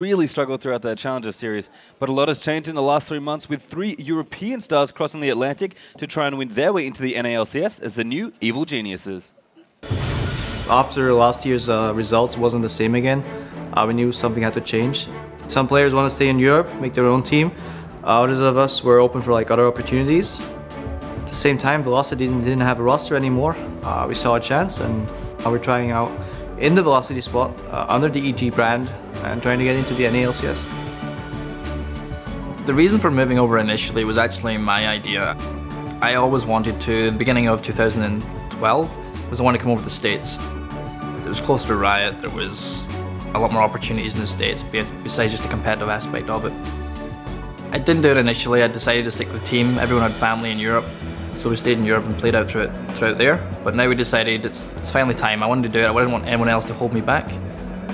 really struggled throughout that Challenger series, but a lot has changed in the last 3 months with 3 European stars crossing the Atlantic to try and win their way into the NA LCS as the new evil geniuses. After last year's results wasn't the same again, we knew something had to change. Some players want to stay in Europe, make their own team. Others of us were open for other opportunities. At the same time, Velocity didn't have a roster anymore. We saw a chance, and we're trying out in the Velocity spot under the EG brand and trying to get into the NA LCS. The reason for moving over initially was actually my idea. I always wanted to, at the beginning of 2012, was I wanted to come over to the States. It was closer to Riot, there was a lot more opportunities in the States besides just the competitive aspect of it. I didn't do it initially, I decided to stick with the team. Everyone had family in Europe, so we stayed in Europe and played out throughout there. But now we decided it's finally time. I wanted to do it, I didn't want anyone else to hold me back,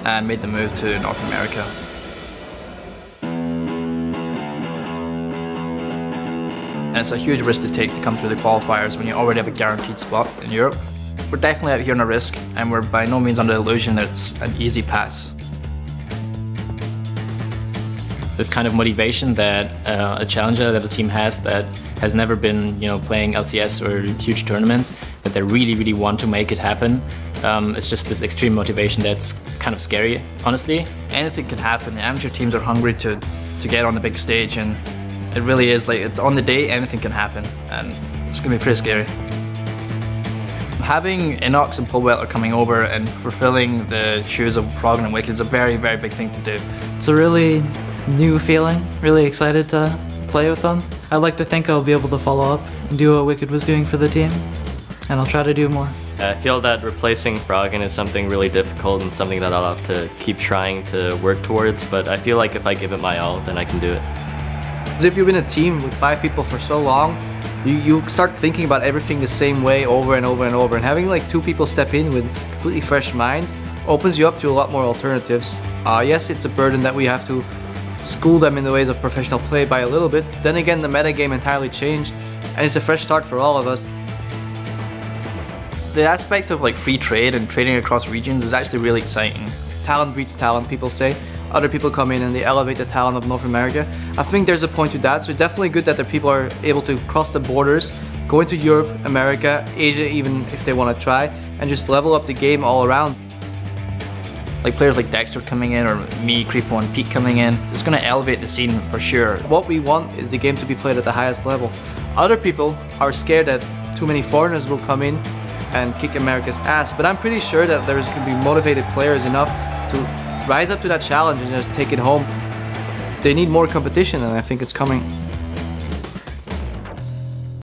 and made the move to North America. And it's a huge risk to take to come through the qualifiers when you already have a guaranteed spot in Europe. We're definitely out here on a risk, and we're by no means under the illusion that it's an easy pass. This kind of motivation that a challenger that a team has that has never been, playing LCS or huge tournaments, that they really want to make it happen. It's just this extreme motivation that's kind of scary, honestly. Anything can happen. The amateur teams are hungry to get on the big stage, and it really is it's on the day, anything can happen, and it's gonna be pretty scary. Having Inox and Pulwell coming over and fulfilling the shoes of Prog and Wicked is a very big thing to do. It's a really new feeling, really excited to play with them. I'd like to think I'll be able to follow up and do what Wicked was doing for the team, and I'll try to do more. I feel that replacing Froggen is something really difficult and something that I'll have to keep trying to work towards, but I feel like if I give it my all, then I can do it. Because if you've been in a team with 5 people for so long, you start thinking about everything the same way over and over and over, and having 2 people step in with a completely fresh mind opens you up to a lot more alternatives. Yes, it's a burden that we have to school them in the ways of professional play by a little bit. Then again, the metagame entirely changed, and it's a fresh start for all of us. The aspect of free trade and trading across regions is actually really exciting. Talent breeds talent, people say. Other people come in and they elevate the talent of North America. I think there's a point to that, so it's definitely good that the people are able to cross the borders, go into Europe, America, Asia even if they want to try, and just level up the game all around. Players like Dexter coming in, or me, Creepo and Pete coming in, it's going to elevate the scene for sure. What we want is the game to be played at the highest level. Other people are scared that too many foreigners will come in and kick America's ass, but I'm pretty sure that there can be motivated players enough to rise up to that challenge and just take it home. They need more competition, and I think it's coming.